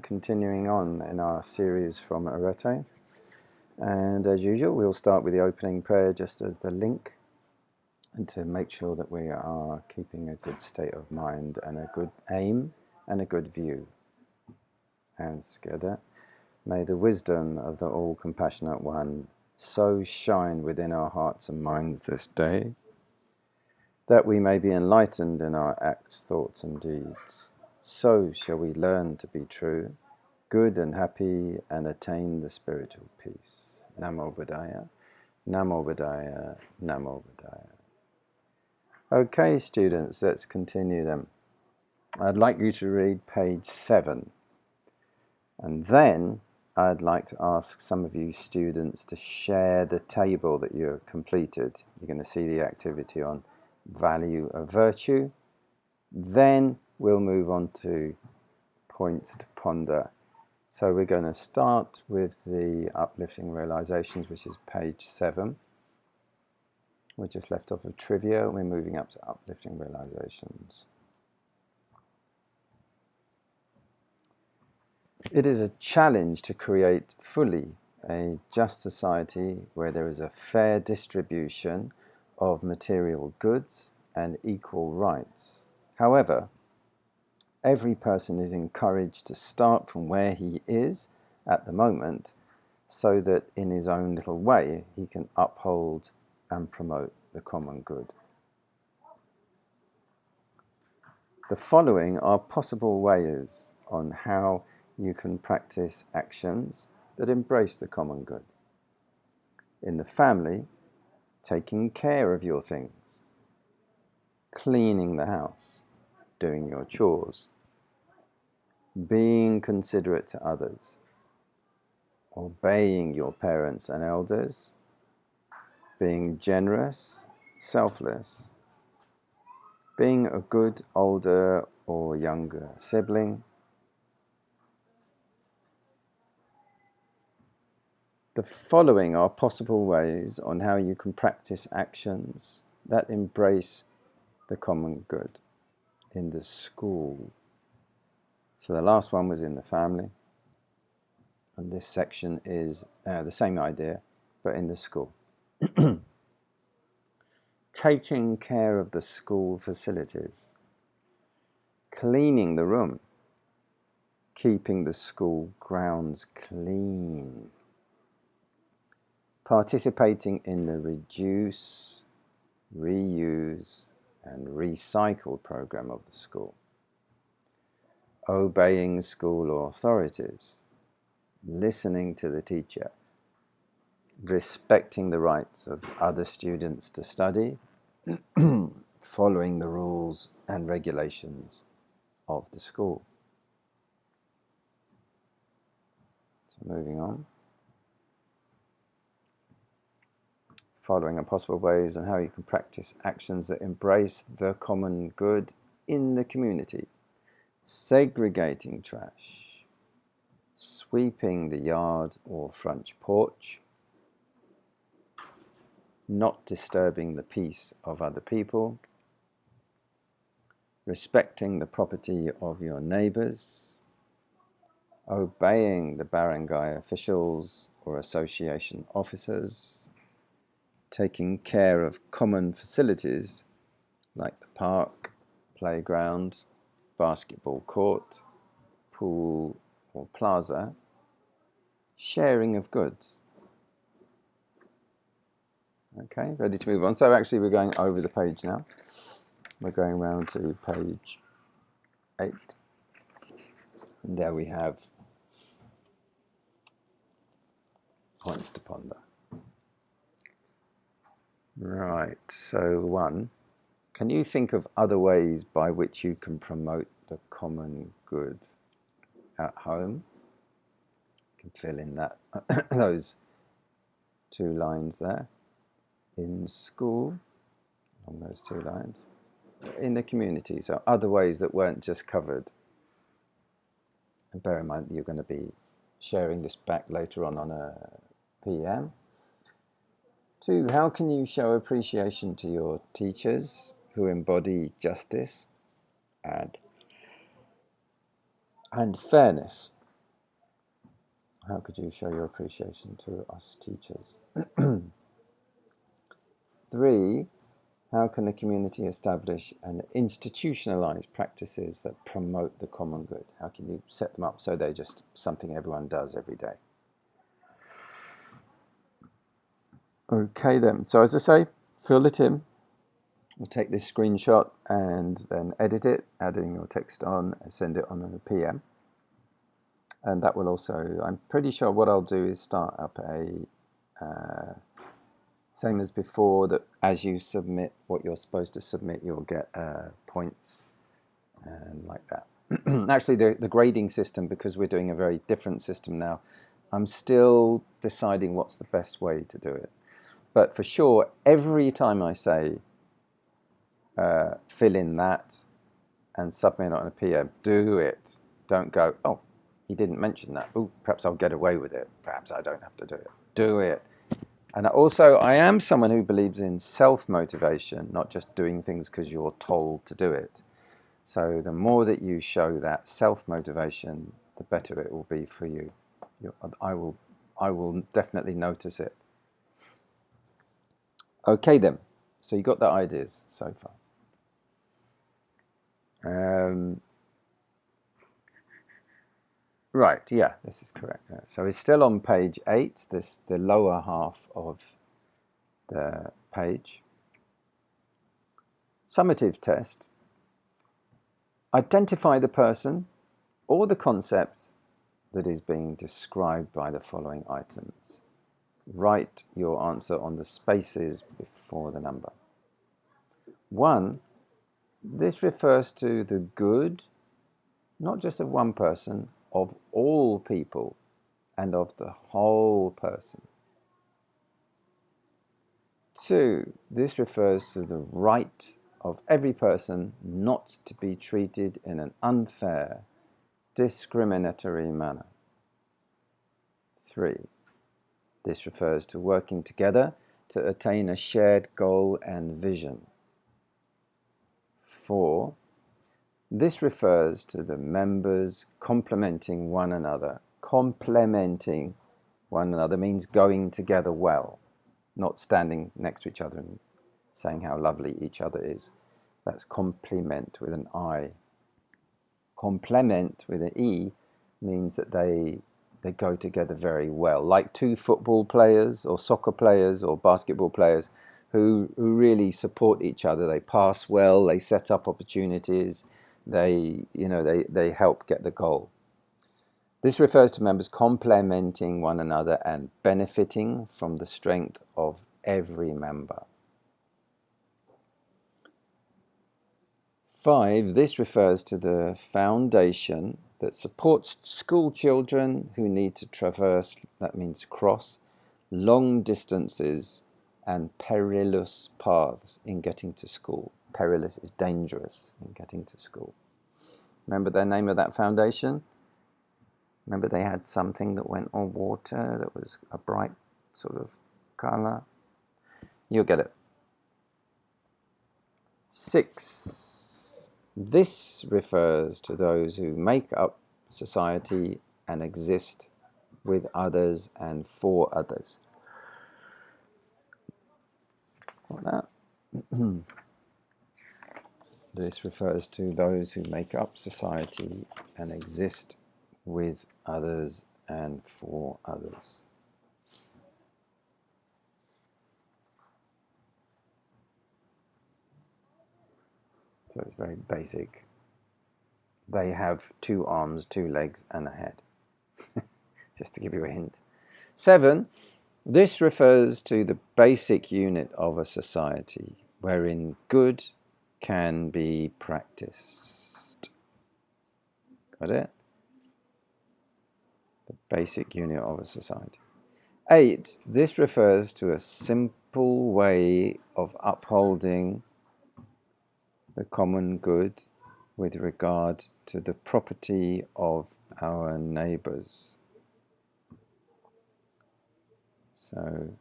Continuing on in our series from Arete, and as usual we'll start with the opening prayer just as the link, and to make sure that we are keeping a good state of mind and a good aim and a good view. Hands together. May the wisdom of the all-compassionate one so shine within our hearts and minds this day that we may be enlightened in our acts, thoughts and deeds. So shall we learn to be true, good and happy, and attain the spiritual peace. Namo Buddhaya, Namo Buddhaya, Namo Buddhaya. Okay, students, let's continue then. I'd like you to read page 7. And then I'd like to ask some of you students to share the table that you've completed. You're going to see the activity on value of virtue. Then we'll move on to points to ponder. So we're going to start with the uplifting realizations, which is page 7. We just left off of trivia, and we're moving up to uplifting realizations. It is a challenge to create fully a just society where there is a fair distribution of material goods and equal rights. However, every person is encouraged to start from where he is at the moment, so that in his own little way he can uphold and promote the common good. The following are possible ways on how you can practice actions that embrace the common good. In the family, taking care of your things, cleaning the house, doing your chores, being considerate to others, obeying your parents and elders, being generous, selfless, being a good older or younger sibling. The following are possible ways on how you can practice actions that embrace the common good in the school. So the last one was in the family, and this section is the same idea, but in the school. Taking care of the school facilities, cleaning the room, keeping the school grounds clean, participating in the reduce, reuse, and recycle program of the school, obeying school authorities, listening to the teacher, respecting the rights of other students to study, following the rules and regulations of the school. So moving on. Following are possible ways on how you can practice actions that embrace the common good in the community. Segregating trash, sweeping the yard or front porch, not disturbing the peace of other people, respecting the property of your neighbors, obeying the barangay officials or association officers, taking care of common facilities like the park, playground, basketball court, pool or plaza, sharing of goods. Okay, ready to move on. So actually we're going over the page now. We're going around to page 8. And there we have points to ponder. Right, so 1. Can you think of other ways by which you can promote the common good at home? You can fill in that those 2 lines there. In school, along those 2 lines. In the community, so other ways that weren't just covered. And bear in mind that you're going to be sharing this back later on a PM. 2, how can you show appreciation to your teachers who embody justice and fairness How could you show your appreciation to us teachers? 3, how can a community establish and institutionalize practices that promote the common good? How can you set them up so they're just something everyone does every day? Okay then, so as I say, fill it in. We'll take this screenshot and then edit it, adding your text on and send it on a PM. And that will also, I'm pretty sure what I'll do is start up a, same as before, that as you submit what you're supposed to submit, you'll get points and like that. Actually, the grading system, because we're doing a very different system now, I'm still deciding what's the best way to do it. But for sure, every time I say fill in that and submit on a PM, do it. Don't go, oh, he didn't mention that. Oh, perhaps I'll get away with it. Perhaps I don't have to do it. Do it. And also, I am someone who believes in self-motivation, not just doing things because you're told to do it. So the more that you show that self-motivation, the better it will be for you. I will definitely notice it. Okay then, so you got the ideas so far. Right, yeah, this is correct. So it's still on page 8, the lower half of the page. Summative test. Identify the person or the concept that is being described by the following items. Write your answer on the spaces before the number. 1. This refers to the good, not just of one person, of all people and of the whole person. 2. This refers to the right of every person not to be treated in an unfair, discriminatory manner. 3. This refers to working together to attain a shared goal and vision. 4. This refers to the members complementing one another. Complementing one another means going together well, not standing next to each other and saying how lovely each other is. That's complement with an I. Complement with an E means that they go together very well, like two football players or soccer players or basketball players who really support each other. They pass well, they set up opportunities, they help get the goal. This refers to members complementing one another and benefiting from the strength of every member. 5. This refers to the foundation that supports school children who need to traverse, that means cross, long distances and perilous paths in getting to school. Perilous is dangerous in getting to school. Remember the name of that foundation? Remember they had something that went on water that was a bright sort of colour? You'll get it. 6. This refers to those who make up society and exist with others and for others. Like that. This refers to those who make up society and exist with others and for others. So it's very basic. They have 2 arms, 2 legs, and a head. Just to give you a hint. 7. This refers to the basic unit of a society wherein good can be practiced. Got it? The basic unit of a society. 8. This refers to a simple way of upholding the common good with regard to the property of our neighbours. So,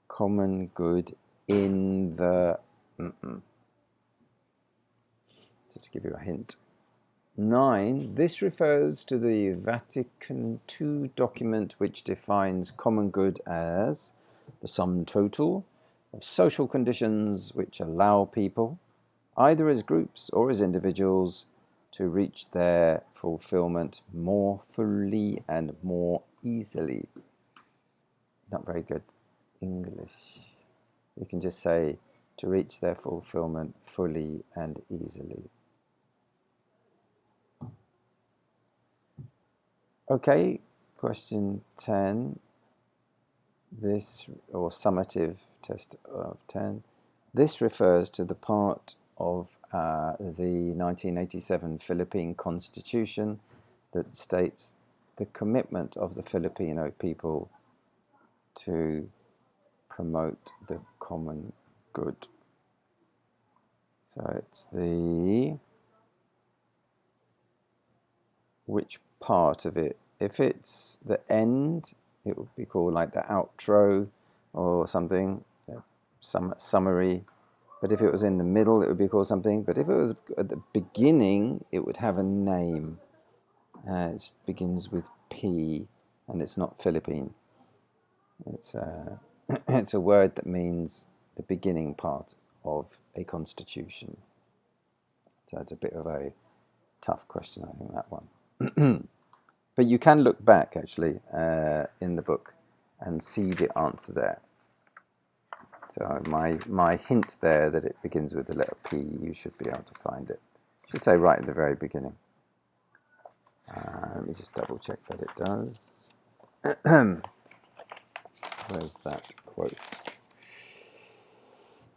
common good in the... Just to give you a hint. 9. This refers to the Vatican II document which defines common good as the sum total of social conditions which allow people, either as groups or as individuals, to reach their fulfillment more fully and more easily. Not very good English. You can just say to reach their fulfillment fully and easily. Okay, question 10. This, or summative test of 10. This refers to the part of the 1987 Philippine Constitution that states the commitment of the Filipino people to promote the common good. So it's the, which part of it? If it's the end, it would be called like the outro or something, some summary. But if it was in the middle, it would be called something. But if it was at the beginning, it would have a name. It begins with P, and it's not Philippine. It's a word that means the beginning part of a constitution. So it's a bit of a tough question, I think, that one. But you can look back, actually, in the book and see the answer there. So my hint there that it begins with the letter P, you should be able to find it. I should say right at the very beginning. Let me just double check that it does. Where's that quote?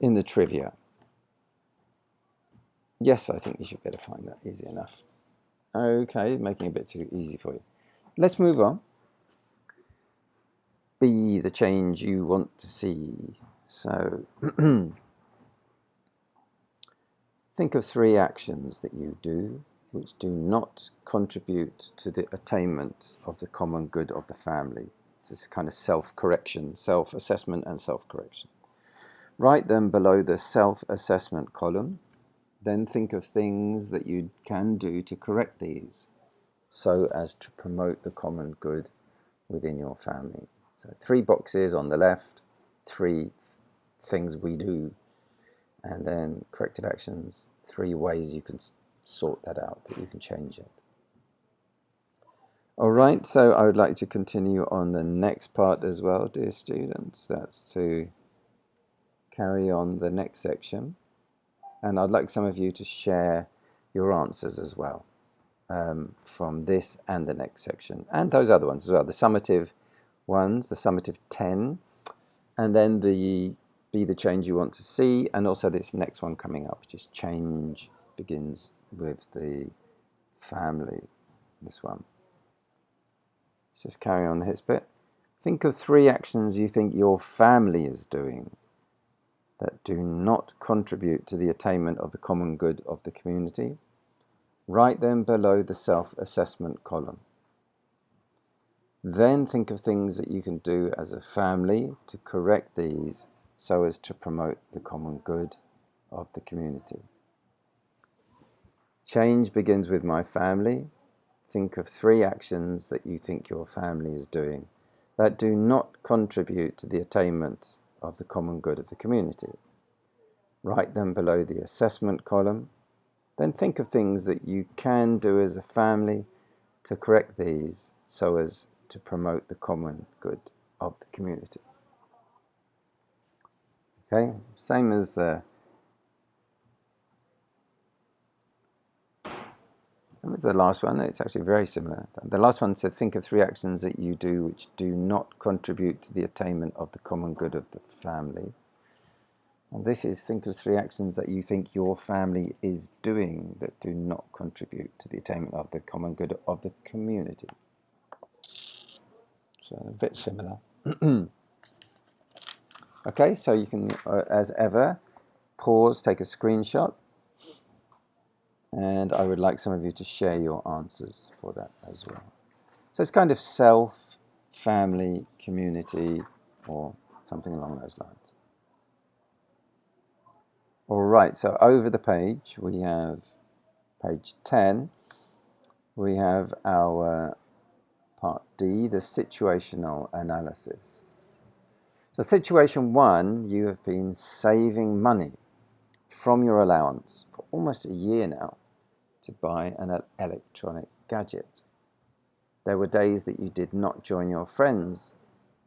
In the trivia. Yes, I think you should be able to find that easy enough. Okay, making it a bit too easy for you. Let's move on. Be the change you want to see. So, think of 3 actions that you do which do not contribute to the attainment of the common good of the family. This is kind of self-correction, self-assessment and self-correction. Write them below the self-assessment column. Then think of things that you can do to correct these so as to promote the common good within your family. So 3 boxes on the left, 3 things we do, and then corrective actions, 3 ways you can sort that out, that you can change it. All right, so I would like to continue on the next part as well, dear students. That's to carry on the next section. And I'd like some of you to share your answers as well, from this and the next section, and those other ones as well, the summative ones, the summative 10, and then the be the change you want to see, and also this next one coming up, which is change begins with the family, this one. Let's just carry on this bit. Think of 3 actions you think your family is doing that do not contribute to the attainment of the common good of the community. Write them below the self-assessment column. Then think of things that you can do as a family to correct these so as to promote the common good of the community. Change begins with my family. Think of 3 actions that you think your family is doing that do not contribute to the attainment of the common good of the community. Write them below the assessment column. Then think of things that you can do as a family to correct these so as to promote the common good of the community. Okay, same as the last one. It's actually very similar. The last one said think of 3 actions that you do which do not contribute to the attainment of the common good of the family. And this is think of 3 actions that you think your family is doing that do not contribute to the attainment of the common good of the community. So a bit similar. Okay, so you can, as ever, pause, take a screenshot, and I would like some of you to share your answers for that as well. So it's kind of self, family, community, or something along those lines. All right, so over the page we have page 10, we have our part D, the situational analysis. So situation 1, you have been saving money from your allowance for almost a year now to buy an electronic gadget. There were days that you did not join your friends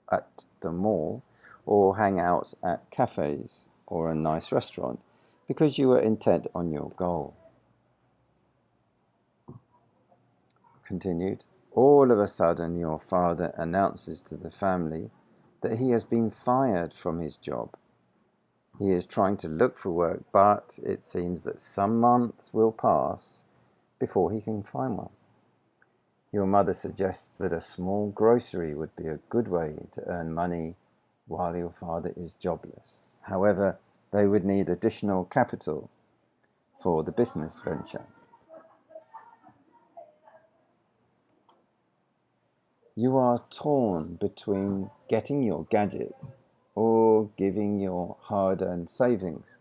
at the mall or hang out at cafes or a nice restaurant because you were intent on your goal. Continued. All of a sudden your father announces to the family that he has been fired from his job. He is trying to look for work, but it seems that some months will pass before he can find one. Your mother suggests that a small grocery would be a good way to earn money while your father is jobless. However, they would need additional capital for the business venture. You are torn between getting your gadget or giving your hard-earned savings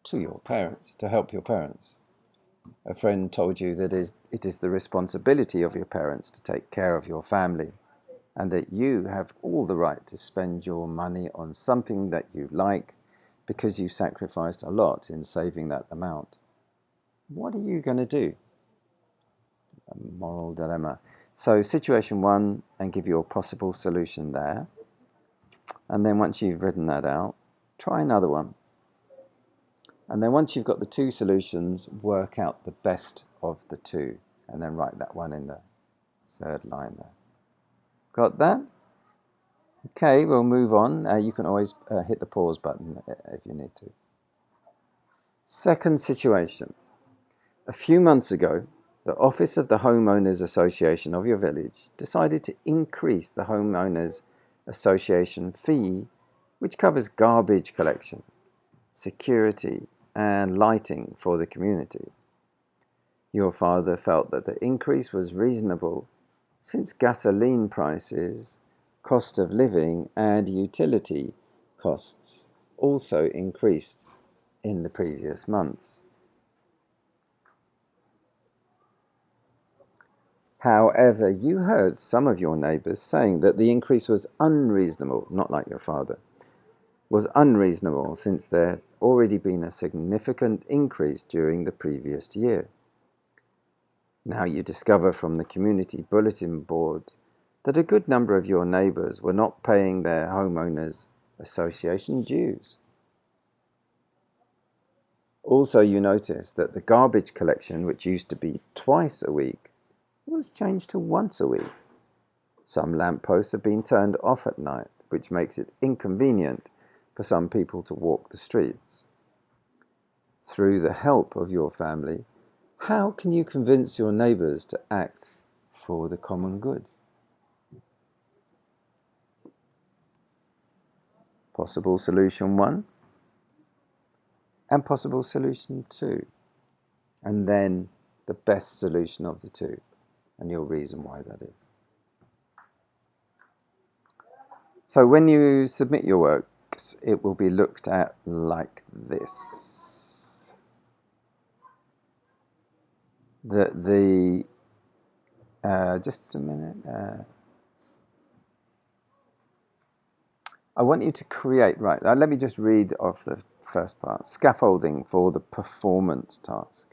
to your parents, to help your parents. A friend told you that it is the responsibility of your parents to take care of your family, and that you have all the right to spend your money on something that you like because you sacrificed a lot in saving that amount. What are you going to do? A moral dilemma. So situation 1, and give you a possible solution there. And then once you've written that out, try another one. And then once you've got the 2 solutions, work out the best of the 2. And then write that one in the 3rd line there. Got that? Okay, we'll move on. You can always hit the pause button if you need to. Second situation. A few months ago, the Office of the Homeowners Association of your village decided to increase the Homeowners Association fee, which covers garbage collection, security, and lighting for the community. Your father felt that the increase was reasonable since gasoline prices, cost of living, and utility costs also increased in the previous months. However, you heard some of your neighbors saying that the increase was unreasonable, not like your father, was unreasonable since there had already been a significant increase during the previous year. Now you discover from the community bulletin board that a good number of your neighbors were not paying their homeowners association dues. Also, you notice that the garbage collection, which used to be twice a week, was changed to once a week. Some lampposts have been turned off at night, which makes it inconvenient for some people to walk the streets. Through the help of your family, how can you convince your neighbors to act for the common good? Possible solution 1 and possible solution 2, and then the best solution of the 2 and your reason why that is. So when you submit your works, it will be looked at like this. Just a minute. I want you to create, right, let me just read off the first part. Scaffolding for the performance task.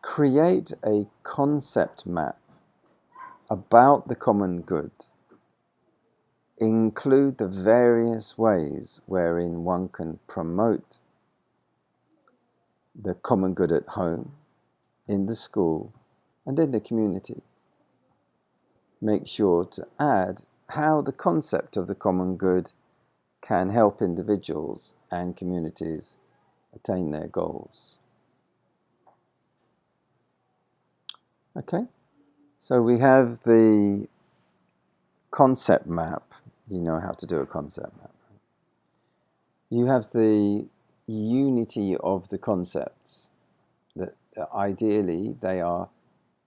Create a concept map about the common good. Include the various ways wherein one can promote the common good at home, in the school, and in the community. Make sure to add how the concept of the common good can help individuals and communities attain their goals. Okay, so we have the concept map. You know how to do a concept map. You have the unity of the concepts, that ideally they are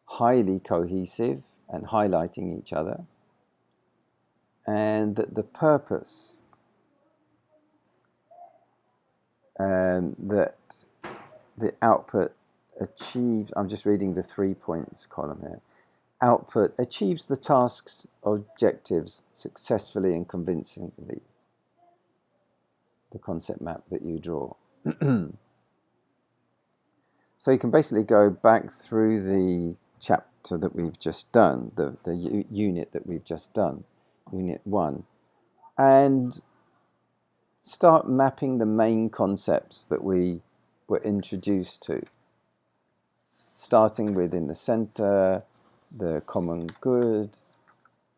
highly cohesive and highlighting each other, and that the purpose that the output achieved, I'm just reading the 3 points column here, output achieves the task's objectives successfully and convincingly. The concept map that you draw. So you can basically go back through the chapter that we've just done, the unit that we've just done, Unit 1, and start mapping the main concepts that we were introduced to. Starting with, in the center, the common good,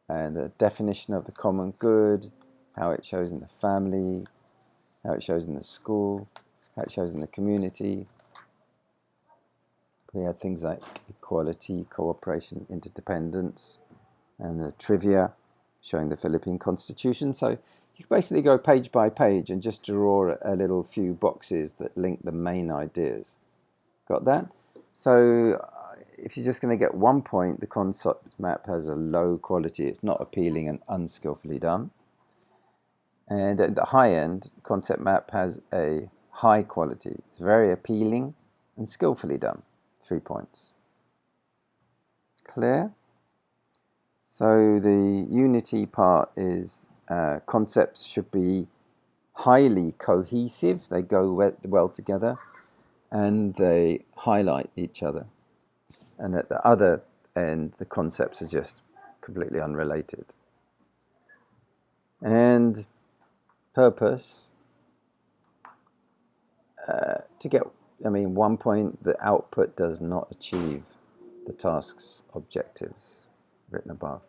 and the definition of the common good, how it shows in the family, how it shows in the school, how it shows in the community. We had things like equality, cooperation, interdependence, and the trivia showing the Philippine Constitution. So you basically go page by page and just draw a little few boxes that link the main ideas. Got that? So if you're just going to get 1 point, the concept map has a low quality. It's not appealing and unskillfully done. And at the high end, the concept map has a high quality. It's very appealing and skillfully done. 3 points. Clear? So the unity part is concepts should be highly cohesive. They go well together and they highlight each other. And at the other end, the concepts are just completely unrelated. And purpose, to get 1 point, the output does not achieve the task's objectives written above.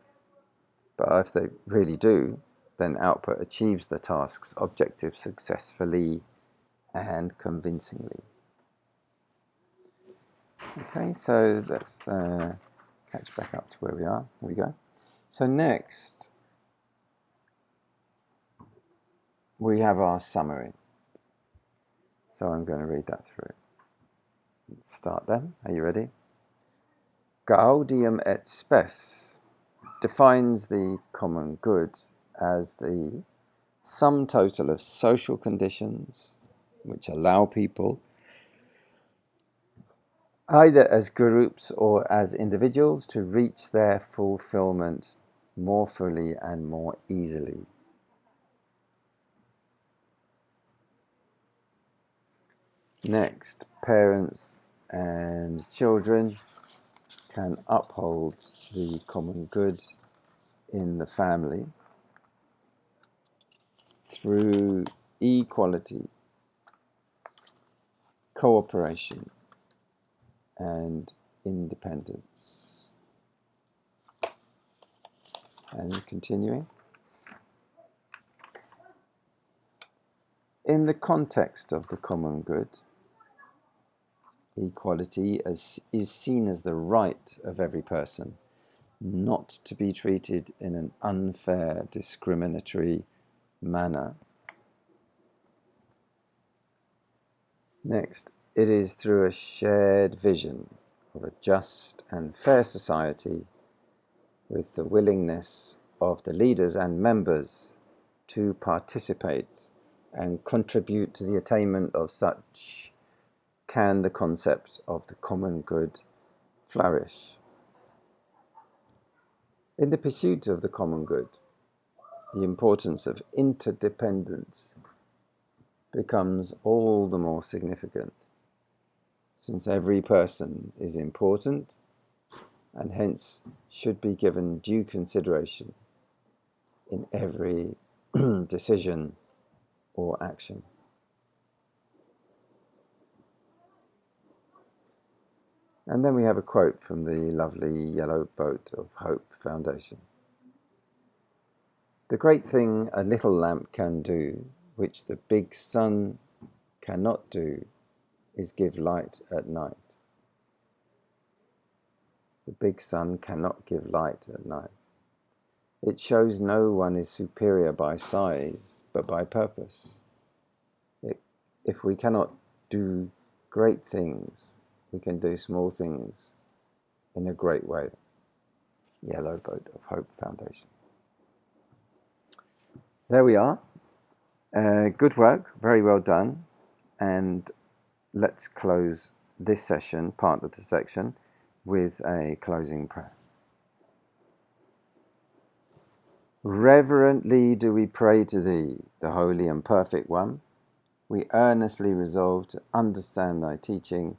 But if they really do, then output achieves the task's objective successfully and convincingly. Okay, so let's catch back up to where we are. Here we go. So next, we have our summary. So I'm going to read that through. Let's start then. Are you ready? Gaudium et spes defines the common good as the sum total of social conditions which allow people, either as groups or as individuals, to reach their fulfillment more fully and more easily. Next, parents and children can uphold the common good in the family through equality, cooperation, and independence. And continuing. In the context of the common good, equality is seen as the right of every person, not to be treated in an unfair, discriminatory manner. Next, it is through a shared vision of a just and fair society, with the willingness of the leaders and members to participate and contribute to the attainment of such, can the concept of the common good flourish. In the pursuit of the common good, the importance of interdependence becomes all the more significant, since every person is important and hence should be given due consideration in every decision or action. And then we have a quote from the lovely Yellow Boat of Hope Foundation. The great thing a little lamp can do, which the big sun cannot do, is give light at night. The big sun cannot give light at night. It shows no one is superior by size, but by purpose. If we cannot do great things, we can do small things in a great way. Yellow Boat of Hope Foundation. There we are. Good work, very well done. And let's close this session, part of the section, with a closing prayer. Reverently do we pray to thee, the Holy and Perfect One. We earnestly resolve to understand thy teaching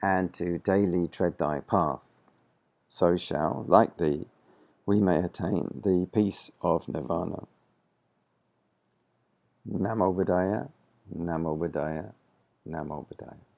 and to daily tread thy path. So shall, like thee, we may attain the peace of Nirvana. Namo Buddhaya, Namo Buddhaya, Namo Buddhaya.